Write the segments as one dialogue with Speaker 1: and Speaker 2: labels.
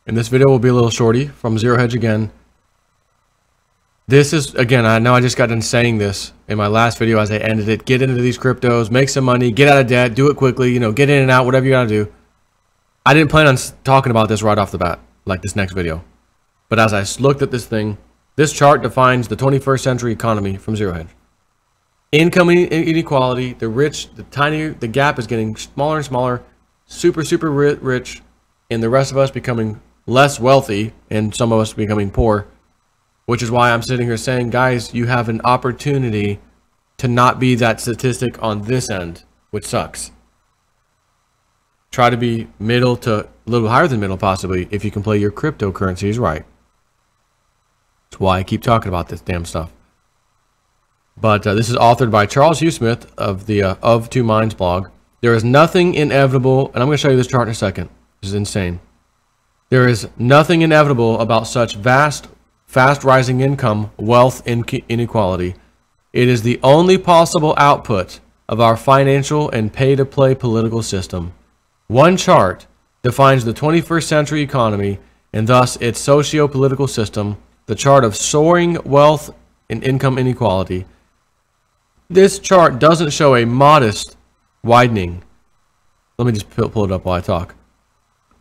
Speaker 1: And this video will be a little shorty from Zero Hedge again. This is, again, I know I just got done saying this in my last video as I ended it. Get into these cryptos, make some money, get out of debt, do it quickly, get in and out, whatever you gotta do. I didn't plan on talking about this right off the bat, like this next video. But as I looked at this thing, this chart defines the 21st century economy from Zero Hedge. Income inequality, the rich, the gap is getting smaller and smaller, super rich, and the rest of us becoming less wealthy, and some of us becoming poor. Which is why I'm sitting here saying, guys, you have an opportunity to not be that statistic on this end, which sucks. Try to be middle to a little higher than middle, possibly, if you can play your cryptocurrencies right. That's why I keep talking about this damn stuff. But this is authored by Charles Hugh Smith of the Of Two Minds blog. There is nothing inevitable, and I'm going to show you this chart in a second. This is insane. There is nothing inevitable about such fast rising income, wealth inequality. It is the only possible output of our financial and pay-to-play political system. One chart defines the 21st century economy and thus its socio-political system, the chart of soaring wealth and income inequality. This chart doesn't show a modest widening. Let me just pull it up while I talk.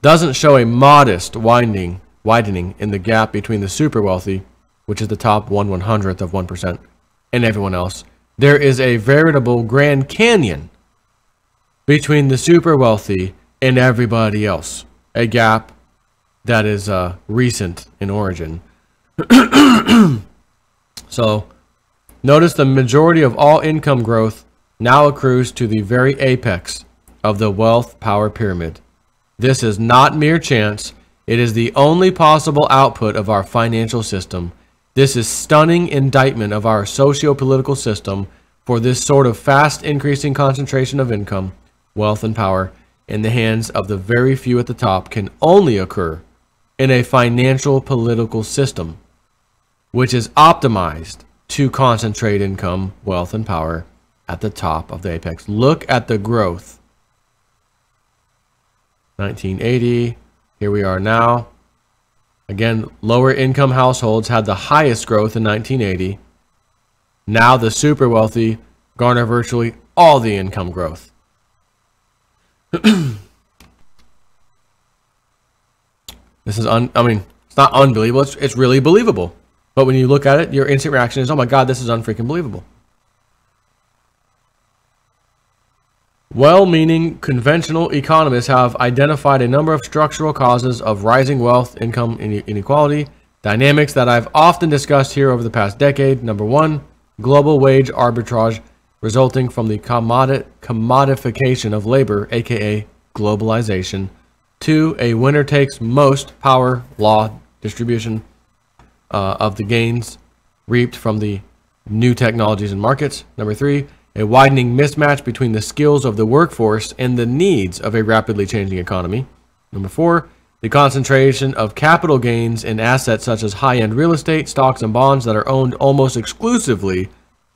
Speaker 1: Doesn't show a modest widening in the gap between the super wealthy, which is the top 1/100th of 1%, and everyone else. There is a veritable Grand Canyon between the super wealthy and everybody else. A gap that is recent in origin. So, notice the majority of all income growth now accrues to the very apex of the wealth power pyramid. This is not mere chance. It is the only possible output of our financial system. This is stunning indictment of our socio-political system, for this sort of fast increasing concentration of income, wealth, and power in the hands of the very few at the top can only occur in a financial political system which is optimized to concentrate income, wealth, and power at the top of the apex. Look at the growth. 1980, here we are now. Again, lower income households had the highest growth in 1980. Now the super wealthy garner virtually all the income growth. This is, it's not unbelievable, it's really believable. But when you look at it, your instant reaction is, oh my God, this is unfreaking believable. Well-meaning conventional economists have identified a number of structural causes of rising wealth, income inequality, dynamics that I've often discussed here over the past decade. Number one, global wage arbitrage resulting from the commodification of labor, aka globalization. Two, a winner takes most power law distribution of the gains reaped from the new technologies and markets. Number three, a widening mismatch between the skills of the workforce and the needs of a rapidly changing economy. Number four, the concentration of capital gains in assets such as high-end real estate, stocks, and bonds that are owned almost exclusively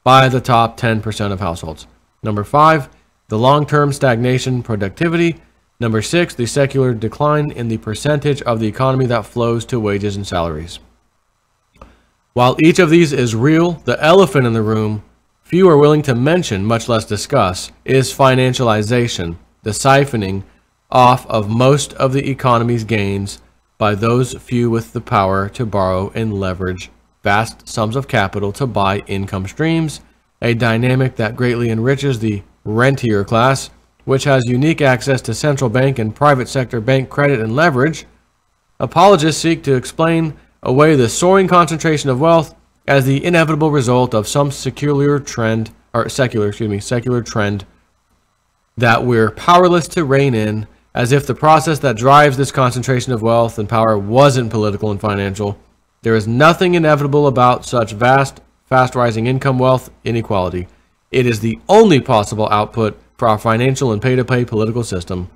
Speaker 1: by the top 10% of households. Number five, the long-term stagnation productivity. Number six, the secular decline in the percentage of the economy that flows to wages and salaries. While each of these is real, the elephant in the room few are willing to mention, much less discuss, is financialization, the siphoning off of most of the economy's gains by those few with the power to borrow and leverage vast sums of capital to buy income streams, a dynamic that greatly enriches the rentier class, which has unique access to central bank and private sector bank credit and leverage. Apologists seek to explain away the soaring concentration of wealth as the inevitable result of some secular trend that we're powerless to rein in, as if the process that drives this concentration of wealth and power wasn't political and financial. There is nothing inevitable about such fast rising income, wealth inequality. It is the only possible output for our financial and pay-to-play political system.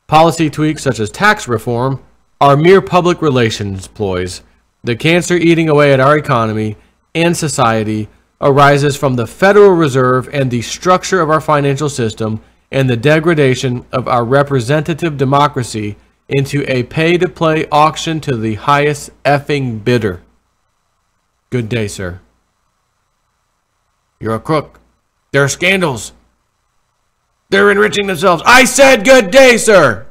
Speaker 1: Policy tweaks such as tax reform are mere public relations ploys. The cancer eating away at our economy and society arises from the Federal Reserve and the structure of our financial system and the degradation of our representative democracy into a pay-to-play auction to the highest effing bidder. Good day, sir. You're a crook. There are scandals. They're enriching themselves. I said good day, sir.